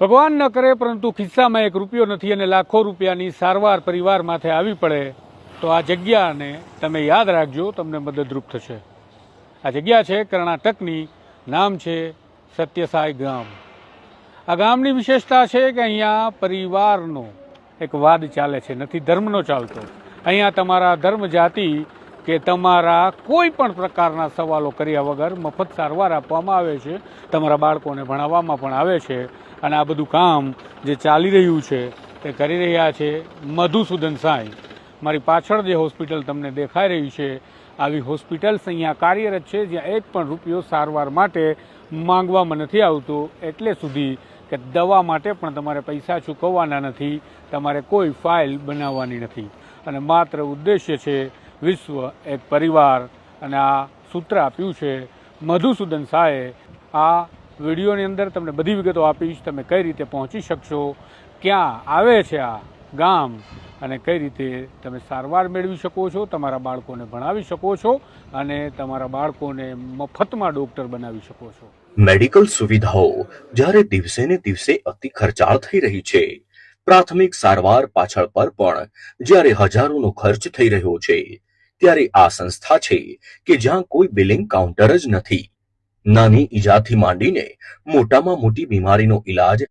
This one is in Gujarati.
ભગવાન ન કરે પરંતુ ખિસ્સામાં એક રૂપિયો નથી અને લાખો રૂપિયાની સારવાર પરિવાર માથે આવી પડે તો આ જગ્યાને તમે યાદ રાખજો, તમને મદદરૂપ થશે। આ જગ્યા છે કર્ણાટકની, નામ છે સત્યસાઈ ગામ। આ ગામની વિશેષતા છે કે અહીંયા પરિવારનો એક વાદ ચાલે છે, નથી ધર્મનો ચાલતો। અહીંયા તમારા ધર્મ જાતિ કે તમારા કોઈ પણ પ્રકારના સવાલો કર્યા વગર મફત સારવાર આપવામાં આવે છે, તમારા બાળકોને ભણાવવામાં પણ આવે છે। અને આ બધું કામ જે ચાલી રહ્યું છે તે કરી રહ્યા છે મધુસૂદન સાંઈ। મારી પાછળ જે હોસ્પિટલ તમને દેખાઈ રહી છે આવી હોસ્પિટલ્સ અહીંયા કાર્યરત છે જ્યાં એક પણ રૂપિયો સારવાર માટે માંગવામાં નથી આવતો, એટલે સુધી કે દવા માટે પણ તમારે પૈસા ચૂકવવાના નથી, તમારે કોઈ ફાઇલ બનાવવાની નથી અને માત્ર ઉદ્દેશ્ય છે વિશ્વ એક પરિવાર। અને આ સૂત્ર આપ્યું છે મધુસૂદન સાંઈએ। આ વિડીયોની અંદર તમને બધી વિગતો આપીશ, તમે કઈ રીતે પહોંચી શકશો, ક્યાં આવે છે આ ગામ અને કઈ રીતે તમે સારવાર મેળવી શકો છો, તમારા બાળકોને ભણાવી શકો છો અને તમારા બાળકોને મફતમાં ડૉક્ટર બનાવી શકો છો। મેડિકલ સુવિધાઓ જ્યારે દિવસે ને દિવસે અતિ ખર્ચાળ થઈ રહી છે, પ્રાથમિક સારવાર પાછળ પર પણ જ્યારે હજારોનો ખર્ચ થઈ રહ્યો છે, ત્યારે આ સંસ્થા છે કે જ્યાં કોઈ બિલિંગ કાઉન્ટર જ નથી। નાની ઈજાથી માંડીને મોટામાં મોટી બીમારીનો ઈલાજ